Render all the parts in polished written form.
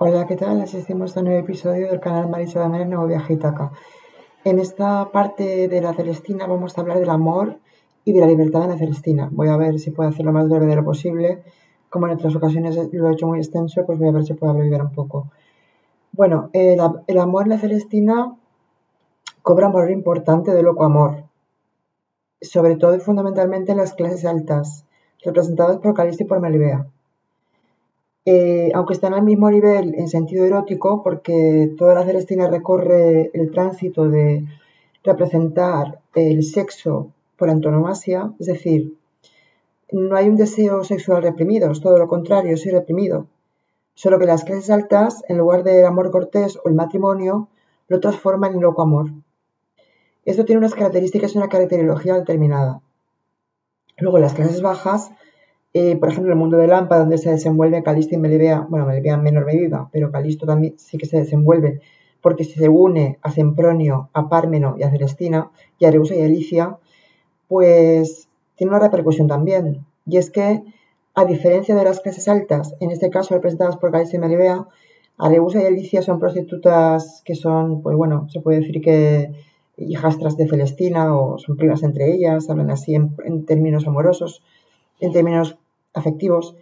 Hola, ¿qué tal? Asistimos a un nuevo episodio del canal Marisa Damián, el nuevo viaje a Ítaca. En esta parte de la Celestina vamos a hablar del amor y de la libertad en la Celestina. Voy a ver si puedo hacerlo lo más breve posible. Como en otras ocasiones lo he hecho muy extenso, pues voy a ver si puedo abreviar un poco. Bueno, el amor en la Celestina cobra un valor importante de loco amor, sobre todo y fundamentalmente en las clases altas, representadas por Calisto y por Melibea. Aunque están al mismo nivel en sentido erótico, porque toda la Celestina recorre el tránsito de representar el sexo por antonomasia, es decir, no hay un deseo sexual reprimido, es todo lo contrario, es reprimido. Solo que las clases altas, en lugar del amor cortés o el matrimonio, lo transforman en loco amor. Esto tiene unas características y una caracterología determinada. Luego, las clases bajas, por ejemplo, el mundo de Lampa, donde se desenvuelve Calisto y Melibea, bueno, Melibea en menor medida, pero Calisto también sí que se desenvuelve, porque si se une a Sempronio, a Pármeno y a Celestina, y a Reusa y a Alicia, pues tiene una repercusión también. Y es que, a diferencia de las clases altas, en este caso representadas por Calisto y Melibea, Areusa y Alicia son prostitutas que son, pues bueno, se puede decir que hijastras de Celestina o son primas entre ellas, hablan así en términos amorosos, en términos afectivos,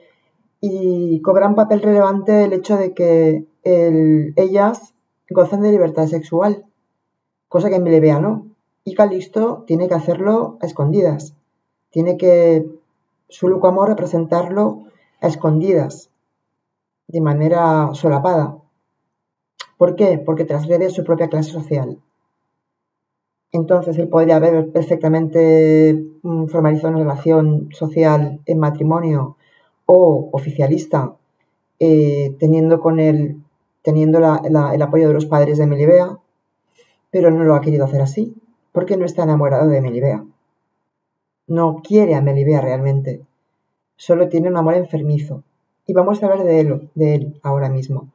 y cobran papel relevante el hecho de que ellas gozan de libertad sexual, cosa que en Melibea no. Y Calisto tiene que hacerlo a escondidas, tiene que su loco amor representarlo a escondidas, de manera solapada. ¿Por qué? Porque transgrede su propia clase social. Entonces él podría haber perfectamente formalizado una relación social en matrimonio o oficialista, teniendo el apoyo de los padres de Melibea, pero no lo ha querido hacer así, porque no está enamorado de Melibea. No quiere a Melibea realmente, solo tiene un amor enfermizo. Y vamos a hablar de él ahora mismo.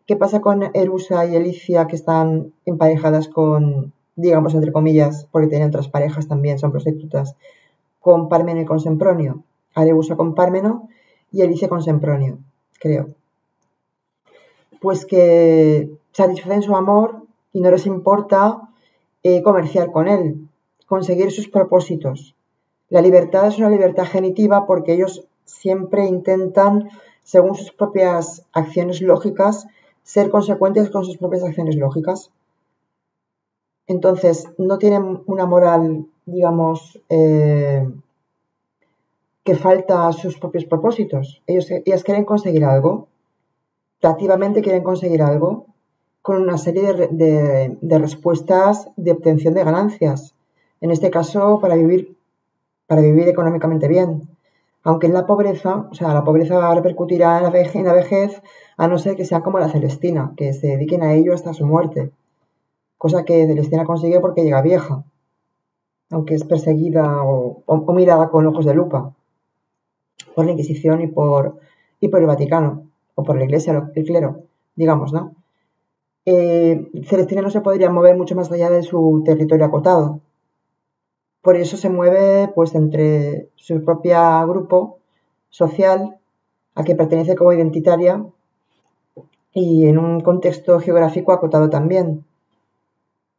¿Qué pasa con Erusa y Alicia, que están emparejadas con, digamos, entre comillas, porque tienen otras parejas también, son prostitutas, con Pármeno y con Sempronio? Areusa con Pármeno y Alicia con Sempronio, creo. Pues que satisfacen su amor y no les importa comerciar con él, conseguir sus propósitos. La libertad es una libertad genitiva porque ellos siempre intentan, según sus propias acciones lógicas, ser consecuentes con sus propias acciones lógicas. Entonces, no tienen una moral, digamos, que falta a sus propios propósitos. Ellas quieren conseguir algo, activamente quieren conseguir algo, con una serie de respuestas de obtención de ganancias. En este caso, para vivir económicamente bien. Aunque en la pobreza, o sea, la pobreza repercutirá en la vejez, a no ser que sean como la Celestina, que se dediquen a ello hasta su muerte. Cosa que Celestina consigue porque llega vieja, aunque es perseguida o mirada con ojos de lupa por la Inquisición y por el Vaticano, o por la Iglesia, el clero, digamos, ¿no? Celestina no se podría mover mucho más allá de su territorio acotado. Por eso se mueve pues entre su propio grupo social al que pertenece como identitaria y en un contexto geográfico acotado también.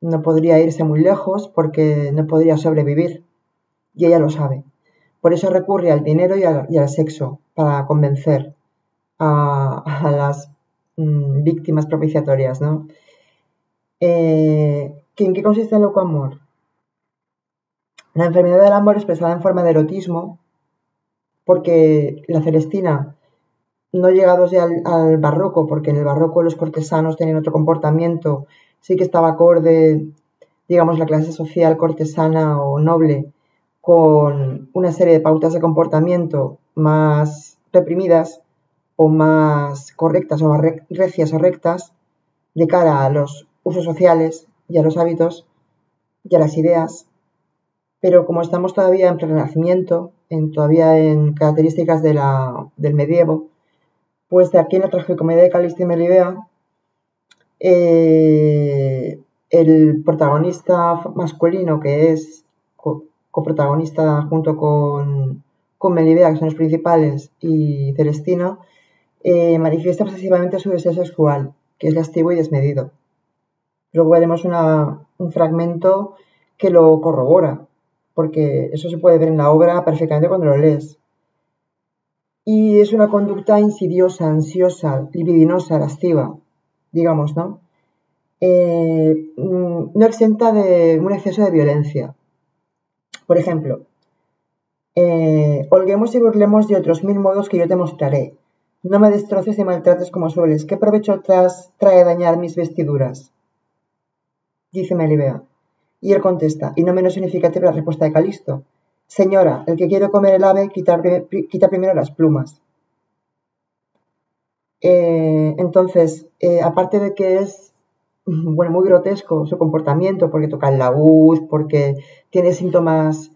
No podría irse muy lejos porque no podría sobrevivir y ella lo sabe. Por eso recurre al dinero y al sexo para convencer a las víctimas propiciatorias, ¿no? ¿En qué consiste el loco amor? La enfermedad del amor expresada en forma de erotismo, porque la Celestina, no llegados ya al barroco, porque en el barroco los cortesanos tenían otro comportamiento, sí que estaba acorde, digamos, la clase social cortesana o noble, con una serie de pautas de comportamiento más reprimidas o más correctas o más recias o rectas de cara a los usos sociales y a los hábitos y a las ideas. Pero como estamos todavía en Renacimiento, todavía en características del medievo, pues de aquí en la tragicomedia de Calisto y Melibea, el protagonista masculino, que es coprotagonista junto con Melibea, que son los principales, y Celestina, manifiesta obsesivamente su deseo sexual, que es lascivo y desmedido. Luego veremos un fragmento que lo corrobora, porque eso se puede ver en la obra perfectamente cuando lo lees. Y es una conducta insidiosa, ansiosa, libidinosa, lasciva, digamos, ¿no? No exenta de un exceso de violencia. Por ejemplo, holguemos y burlemos de otros 1000 modos que yo te mostraré. No me destroces y maltrates como sueles. ¿Qué provecho trae dañar mis vestiduras? Dice Melibea. Y él contesta, y no menos significativa la respuesta de Calisto. Señora, el que quiere comer el ave quita primero las plumas. Entonces, aparte de que es muy grotesco su comportamiento, porque toca el laúd, porque tiene síntomas,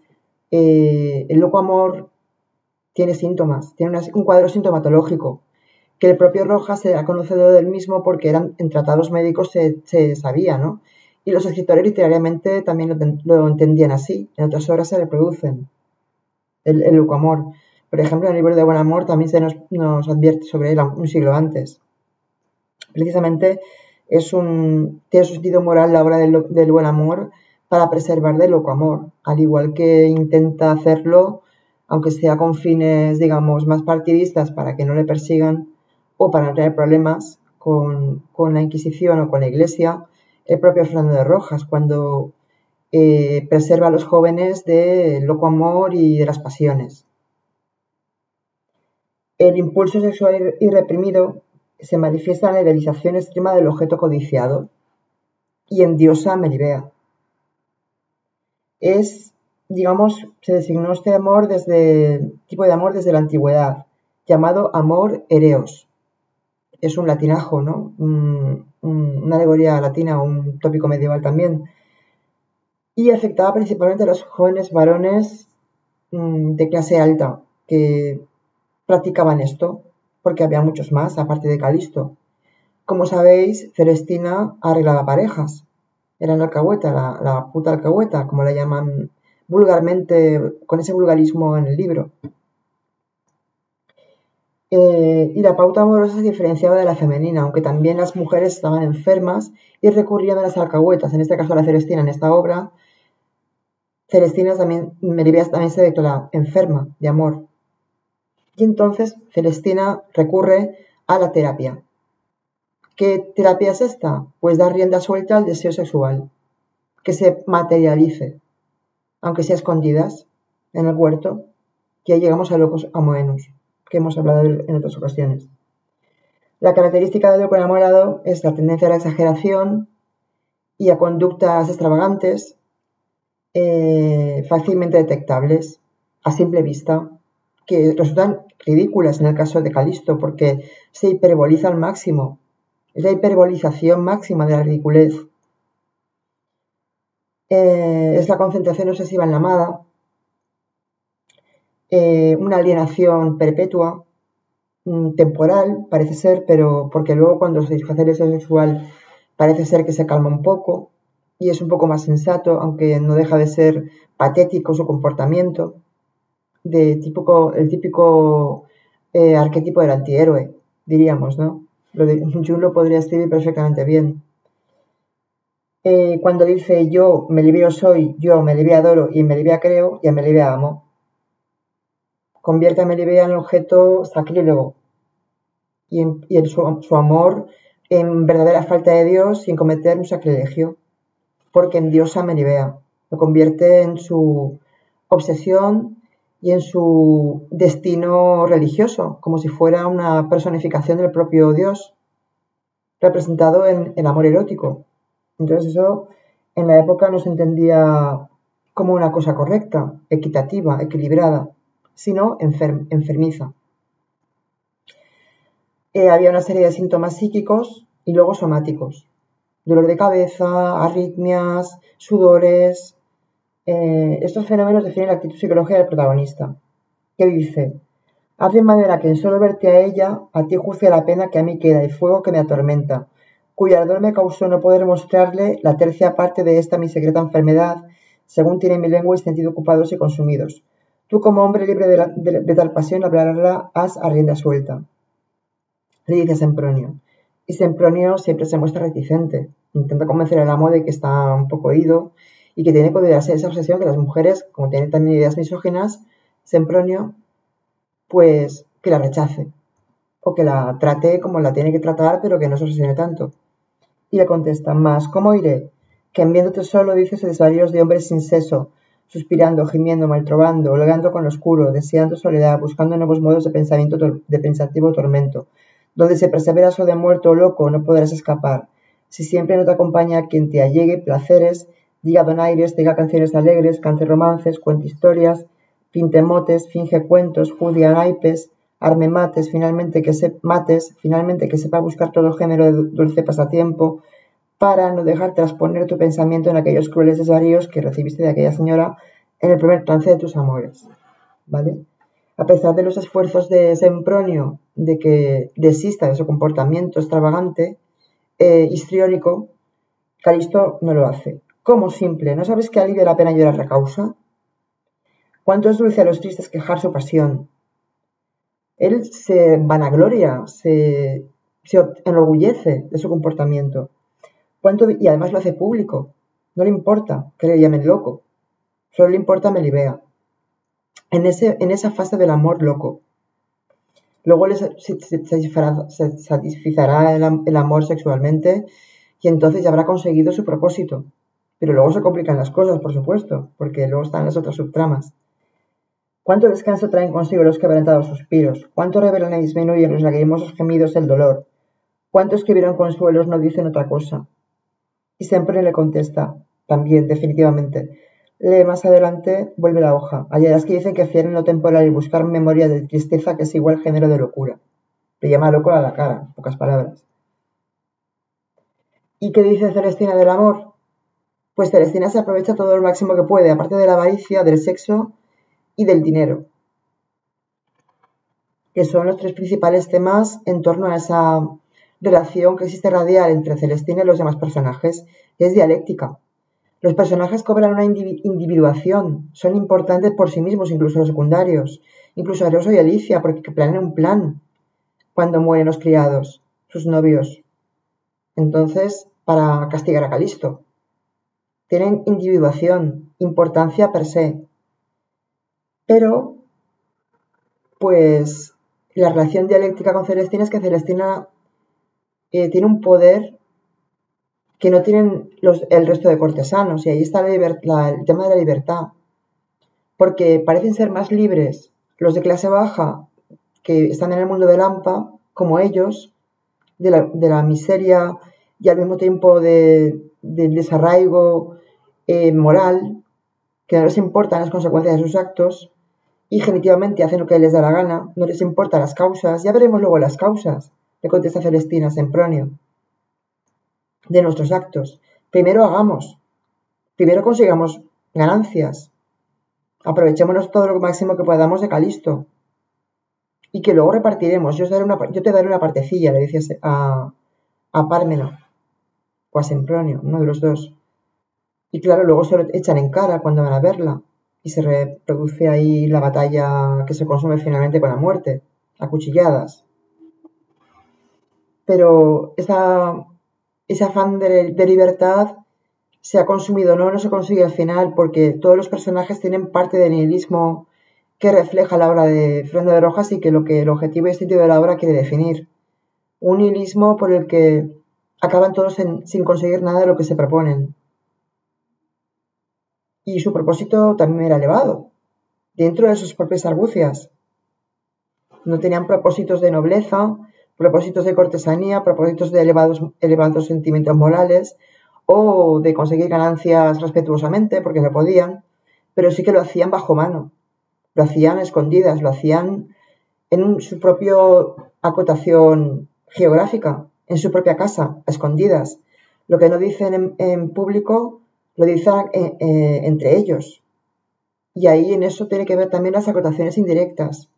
el loco amor tiene síntomas, tiene un cuadro sintomatológico, que el propio Rojas se ha conocido del mismo porque en tratados médicos se sabía, ¿no? Y los escritores literariamente también lo entendían así, en otras obras se reproducen el loco amor. Por ejemplo, en el libro de Buen Amor también se nos advierte sobre él un siglo antes. Precisamente tiene su sentido moral la obra del buen amor para preservar del loco amor, al igual que intenta hacerlo, aunque sea con fines, digamos, más partidistas para que no le persigan o para no tener problemas con la Inquisición o con la Iglesia, el propio Fernando de Rojas, cuando preserva a los jóvenes del loco amor y de las pasiones. El impulso sexual irreprimido se manifiesta en la idealización extrema del objeto codiciado y endiosa a Melibea. Se designó este tipo de amor desde la antigüedad, llamado amor ereos. Es un latinajo, ¿no? Una alegoría latina, un tópico medieval también. Y afectaba principalmente a los jóvenes varones de clase alta que practicaban esto, porque había muchos más, aparte de Calisto. Como sabéis, Celestina arreglaba parejas. Era la alcahueta, la puta alcahueta, como la llaman vulgarmente, con ese vulgarismo en el libro. Y la pauta amorosa se diferenciaba de la femenina, aunque también las mujeres estaban enfermas y recurrían a las alcahuetas, en este caso a la Celestina, en esta obra. Melibea también se declara enferma de amor. Y entonces Celestina recurre a la terapia. ¿Qué terapia es esta? Pues dar rienda suelta al deseo sexual, que se materialice, aunque sea escondidas, en el huerto, que ya llegamos a locus amoenus, que hemos hablado en otras ocasiones. La característica del loco enamorado es la tendencia a la exageración y a conductas extravagantes, fácilmente detectables a simple vista, que resultan ridículas en el caso de Calisto, porque se hiperboliza al máximo. Es la hiperbolización máxima de la ridiculez. Es la concentración obsesiva en la amada, una alienación perpetua, temporal, parece ser, pero porque luego cuando se satisface el deseo sexual parece ser que se calma un poco y es un poco más sensato, aunque no deja de ser patético su comportamiento, el típico arquetipo del antihéroe, diríamos, ¿no? Jung lo podría escribir perfectamente bien. Cuando dice yo, Melibea soy, yo, Melibea adoro y Melibea creo y a Melibea amo, convierte a Melibea en el objeto sacrílego y su amor en verdadera falta de Dios sin cometer un sacrilegio, porque endiosa a Melibea, lo convierte en su obsesión y en su destino religioso, como si fuera una personificación del propio Dios, representado en el amor erótico. Entonces eso en la época no se entendía como una cosa correcta, equitativa, equilibrada, sino enfermiza. Había una serie de síntomas psíquicos y luego somáticos. Dolor de cabeza, arritmias, sudores. Estos fenómenos definen la actitud psicológica del protagonista, que dice: haz de manera que en solo verte a ella, a ti juzgue la pena que a mí queda y fuego que me atormenta, cuyo ardor me causó no poder mostrarle la tercia parte de esta mi secreta enfermedad, según tiene mi lengua y sentido ocupados y consumidos. Tú como hombre libre de tal pasión hablarla haz a rienda suelta. le dice a Sempronio. Y Sempronio siempre se muestra reticente. Intenta convencer al amo de que está un poco ido y que tiene que cuidarse de esa obsesión que las mujeres, como tienen también ideas misóginas, Sempronio, pues que la rechace o que la trate como la tiene que tratar, pero que no se obsesione tanto. Y le contesta, más, ¿cómo iré? Que en viéndote solo dices desvaríos de hombres sin seso, suspirando, gimiendo, maltrovando, holgando con lo oscuro, deseando soledad, buscando nuevos modos de pensamiento de pensativo tormento. Donde se perseveras o de muerto o loco, no podrás escapar. Si siempre no te acompaña quien te allegue placeres, diga donaires, diga canciones alegres, cante romances, cuente historias, pinte motes, finge cuentos, judie naipes, arme mates, finalmente que sepa buscar todo género de dulce pasatiempo, para no dejar trasponer tu pensamiento en aquellos crueles desvaríos que recibiste de aquella señora en el primer trance de tus amores, ¿vale? A pesar de los esfuerzos de Sempronio de que desista de su comportamiento extravagante, histriónico, Calisto no lo hace. ¿Cómo simple? ¿No sabes que alivia la pena llorar la causa? ¿Cuánto es dulce a los tristes quejar su pasión? Él se vanagloria, se enorgullece de su comportamiento. Y además lo hace público. No le importa que le llamen loco. Solo le importa Melibea. En esa fase del amor loco. Luego se satisfará el amor sexualmente y entonces ya habrá conseguido su propósito. Pero luego se complican las cosas, por supuesto, porque luego están las otras subtramas. ¿Cuánto descanso traen consigo los quebrantados suspiros? ¿Cuánto revelan y disminuyen los lagrimosos gemidos del dolor? ¿Cuántos escribieron consuelos no dicen otra cosa? Y siempre le contesta, también, definitivamente. Lee más adelante, vuelve la hoja. Hallarás que dicen que fiar en lo temporal y buscar memoria de tristeza que es igual género de locura. Le llama loco a la cara, en pocas palabras. ¿Y qué dice Celestina del amor? Pues Celestina se aprovecha todo lo máximo que puede, aparte de la avaricia, del sexo y del dinero, que son los tres principales temas en torno a esa relación que existe radial entre Celestina y los demás personajes. Es dialéctica. Los personajes cobran una individuación, son importantes por sí mismos, incluso los secundarios, incluso Aroso y Alicia, porque planean un plan cuando mueren los criados, sus novios. Entonces, para castigar a Calisto. Tienen individuación, importancia per se. Pero, pues, la relación dialéctica con Celestina es que Celestina tiene un poder que no tienen el resto de cortesanos, y ahí está el tema de la libertad. Porque parecen ser más libres los de clase baja que están en el mundo de Lampa, como ellos, de la miseria y al mismo tiempo del desarraigo moral, que no les importan las consecuencias de sus actos y genitivamente hacen lo que les da la gana, no les importan las causas. Ya veremos luego las causas, le contesta Celestina a Sempronio, de nuestros actos. Primero consigamos ganancias, aprovechémonos todo lo máximo que podamos de Calisto y que luego repartiremos. Yo te daré una partecilla, le dices a Pármeno o a Sempronio, uno de los dos. Y claro, luego se lo echan en cara cuando van a verla y se reproduce ahí la batalla que se consume finalmente con la muerte, a cuchilladas. Pero ese afán de libertad se ha consumido, no se consigue al final porque todos los personajes tienen parte del nihilismo que refleja la obra de Fernando de Rojas y que el objetivo y el sentido de la obra quiere definir. Un nihilismo por el que acaban todos sin conseguir nada de lo que se proponen. Y su propósito también era elevado, dentro de sus propias argucias. No tenían propósitos de nobleza, propósitos de cortesanía, propósitos de elevados sentimientos morales o de conseguir ganancias respetuosamente, porque no podían, pero sí que lo hacían bajo mano, lo hacían escondidas, lo hacían en su propia acotación geográfica, en su propia casa, a escondidas. Lo que no dicen en público, lo dicen entre ellos. Y ahí en eso tiene que ver también las acotaciones indirectas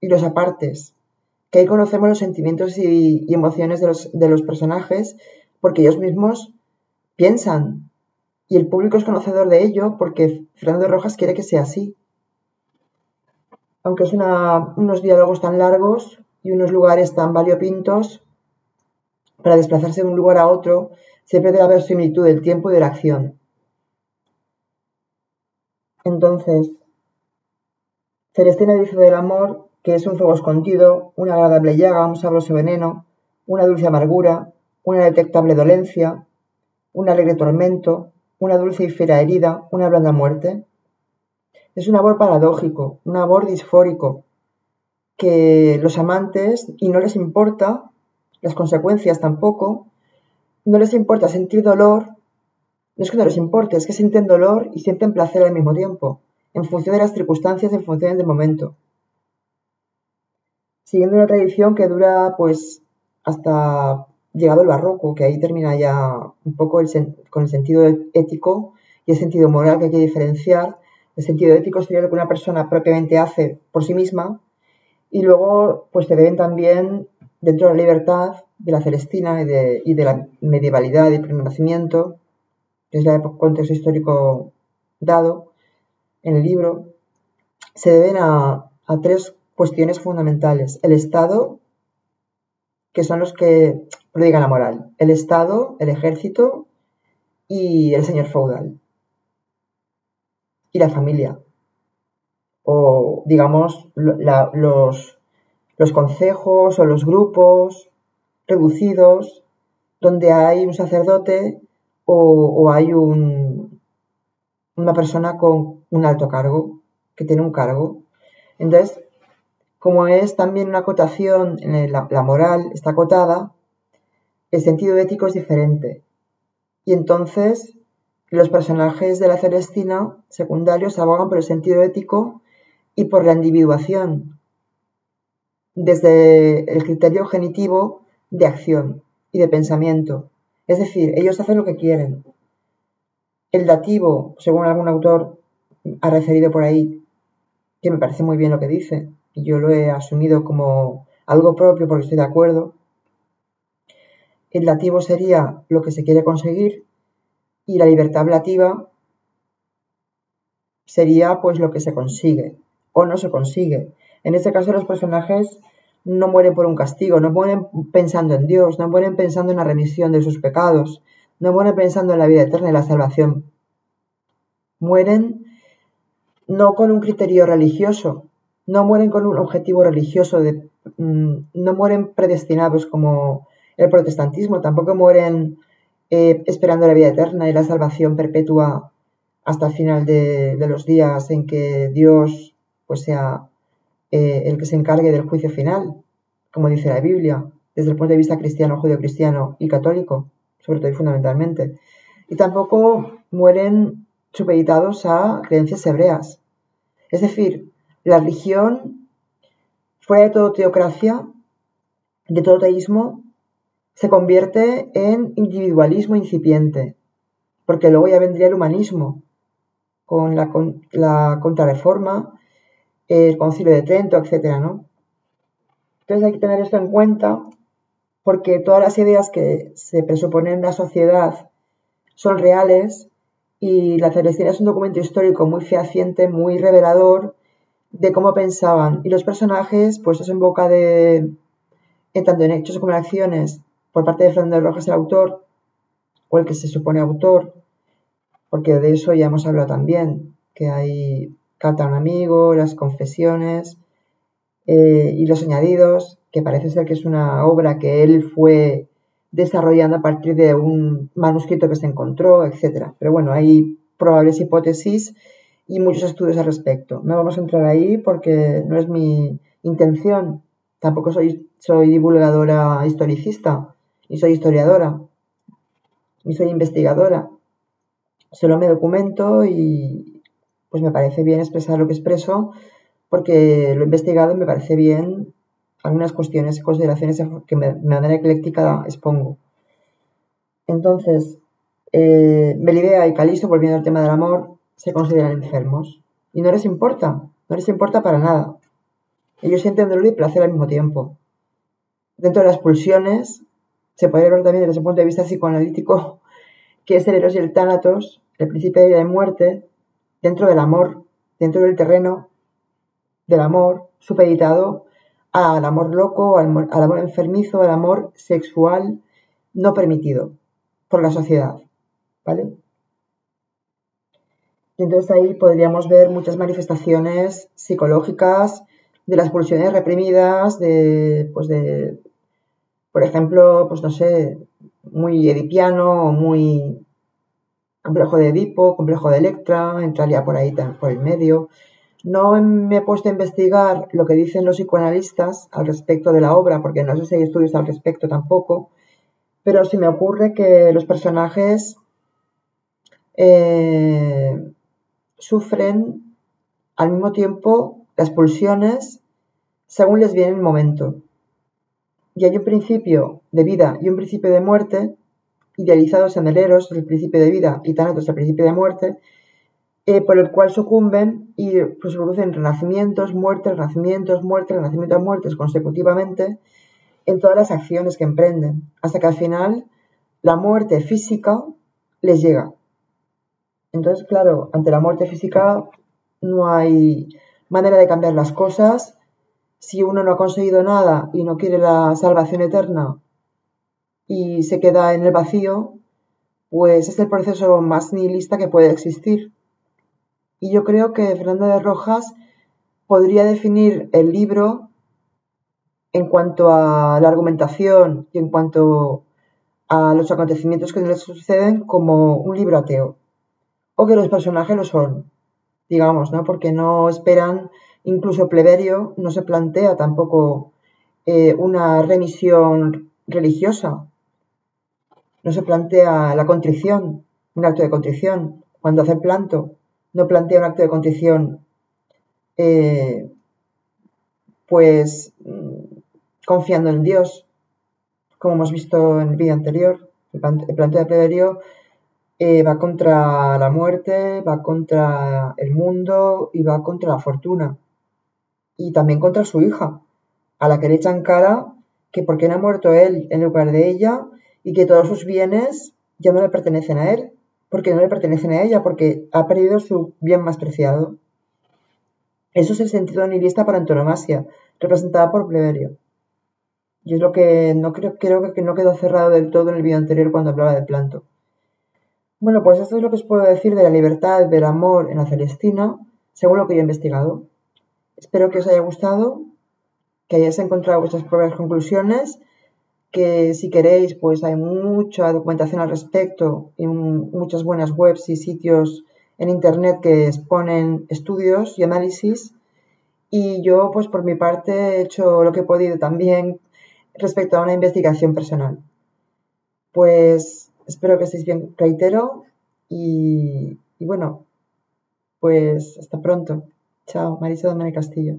y los apartes, que ahí conocemos los sentimientos y emociones de los personajes, porque ellos mismos piensan, y el público es conocedor de ello porque Fernando Rojas quiere que sea así. Aunque es unos diálogos tan largos, y unos lugares tan variopintos, para desplazarse de un lugar a otro, siempre debe haber similitud del tiempo y de la acción. Entonces, Celestina dice del amor que es un fuego escondido, una agradable llaga, un sabroso veneno, una dulce amargura, una detectable dolencia, un alegre tormento, una dulce y fiera herida, una blanda muerte. Es un amor paradójico, un amor disfórico, que los amantes, y no les importa, las consecuencias tampoco, no les importa sentir dolor, no es que no les importe, es que sienten dolor y sienten placer al mismo tiempo, en función de las circunstancias, en función del momento. Siguiendo una tradición que dura pues hasta llegado el barroco, que ahí termina ya un poco con el sentido ético y el sentido moral que hay que diferenciar. El sentido ético sería lo que una persona propiamente hace por sí misma, y luego pues se deben también, dentro de la libertad de la Celestina y de la medievalidad y el Renacimiento, que es el contexto histórico dado en el libro, se deben a tres cuestiones fundamentales. El Estado, que son los que prodigan la moral. El Estado, el ejército y el señor feudal. Y la familia. O, digamos, los concejos o los grupos reducidos donde hay un sacerdote o hay una persona con un alto cargo, que tiene un cargo. Entonces, como es también una acotación, la moral está acotada, el sentido ético es diferente. Y entonces los personajes de la Celestina secundarios abogan por el sentido ético y por la individuación, desde el criterio genitivo de acción y de pensamiento. Es decir, ellos hacen lo que quieren. El dativo, según algún autor ha referido por ahí, que me parece muy bien lo que dice, y yo lo he asumido como algo propio porque estoy de acuerdo. El dativo sería lo que se quiere conseguir y la libertad ablativa sería pues lo que se consigue o no se consigue. En este caso los personajes no mueren por un castigo, no mueren pensando en Dios, no mueren pensando en la remisión de sus pecados, no mueren pensando en la vida eterna y la salvación. Mueren no con un criterio religioso, no mueren con un objetivo religioso, no mueren predestinados como el protestantismo, tampoco mueren esperando la vida eterna y la salvación perpetua hasta el final de los días en que Dios pues sea el que se encargue del juicio final, como dice la Biblia, desde el punto de vista cristiano, judeocristiano y católico, sobre todo y fundamentalmente. Y tampoco mueren supeditados a creencias hebreas. Es decir, la religión, fuera de todo teocracia, de todo teísmo, se convierte en individualismo incipiente, porque luego ya vendría el humanismo, con la contrarreforma, el Concilio de Trento, etcétera, ¿no? Entonces hay que tener esto en cuenta porque todas las ideas que se presuponen en la sociedad son reales y la Celestina es un documento histórico muy fehaciente, muy revelador de cómo pensaban. Y los personajes, puestos en boca en tanto en hechos como en acciones, por parte de Fernando Rojas, el autor, o el que se supone autor, porque de eso ya hemos hablado también, que hay Carta a un amigo, las confesiones y los añadidos, que parece ser que es una obra que él fue desarrollando a partir de un manuscrito que se encontró, etc. Pero bueno, hay probables hipótesis y muchos estudios al respecto. No vamos a entrar ahí porque no es mi intención. Tampoco soy divulgadora historicista, ni soy historiadora, ni soy investigadora. Solo me documento y pues me parece bien expresar lo que expreso porque lo he investigado y me parece bien algunas cuestiones y consideraciones que de manera ecléctica expongo. Entonces, Melibea y Calisto, volviendo al tema del amor, se consideran enfermos y no les importa para nada. Ellos sienten dolor y placer al mismo tiempo. Dentro de las pulsiones, se puede ver también desde el punto de vista psicoanalítico, que es el Eros y el Tánatos, el principio de vida y muerte, dentro del amor, dentro del terreno del amor, supeditado al amor loco, al amor enfermizo, al amor sexual no permitido por la sociedad, ¿vale? Y entonces ahí podríamos ver muchas manifestaciones psicológicas de las pulsiones reprimidas, por ejemplo, pues no sé, muy edipiano o muy complejo de Edipo, complejo de Electra, entraría por ahí por el medio. No me he puesto a investigar lo que dicen los psicoanalistas al respecto de la obra, porque no sé si hay estudios al respecto tampoco, pero se me ocurre que los personajes eh, sufren al mismo tiempo las pulsiones según les viene el momento. Y hay un principio de vida y un principio de muerte, idealizados en el Eros, el principio de vida, y Tánatos, el principio de muerte, por el cual sucumben y pues, producen renacimientos, muertes, renacimientos, muertes, renacimientos, muertes consecutivamente en todas las acciones que emprenden, hasta que al final la muerte física les llega. Entonces, claro, ante la muerte física no hay manera de cambiar las cosas. Si uno no ha conseguido nada y no quiere la salvación eterna y se queda en el vacío, pues es el proceso más nihilista que puede existir. Y yo creo que Fernando de Rojas podría definir el libro en cuanto a la argumentación y en cuanto a los acontecimientos que le suceden como un libro ateo. O que los personajes lo son, digamos, ¿no? Porque no esperan, incluso Pleberio no se plantea tampoco una remisión religiosa, no se plantea la contrición, un acto de contrición. Cuando hace el planto, no plantea un acto de contrición, eh, pues confiando en Dios, como hemos visto en el vídeo anterior. El planto de Pleberio va contra la muerte, va contra el mundo y va contra la fortuna. Y también contra su hija, a la que le echan cara que por qué no ha muerto él en lugar de ella y que todos sus bienes ya no le pertenecen a él, porque no le pertenecen a ella, porque ha perdido su bien más preciado. Eso es el sentido nihilista por antonomasia, representada por Pleberio. Y es lo que no creo que no quedó cerrado del todo en el vídeo anterior cuando hablaba de Planto. Bueno, pues esto es lo que os puedo decir de la libertad, del amor en la Celestina, según lo que yo he investigado. Espero que os haya gustado, que hayáis encontrado vuestras propias conclusiones, que si queréis, pues hay mucha documentación al respecto y muchas buenas webs y sitios en internet que exponen estudios y análisis. Y yo, pues por mi parte, he hecho lo que he podido también respecto a una investigación personal. Pues espero que estéis bien, reitero, y bueno, pues hasta pronto. Chao, Marisa Domene Castillo.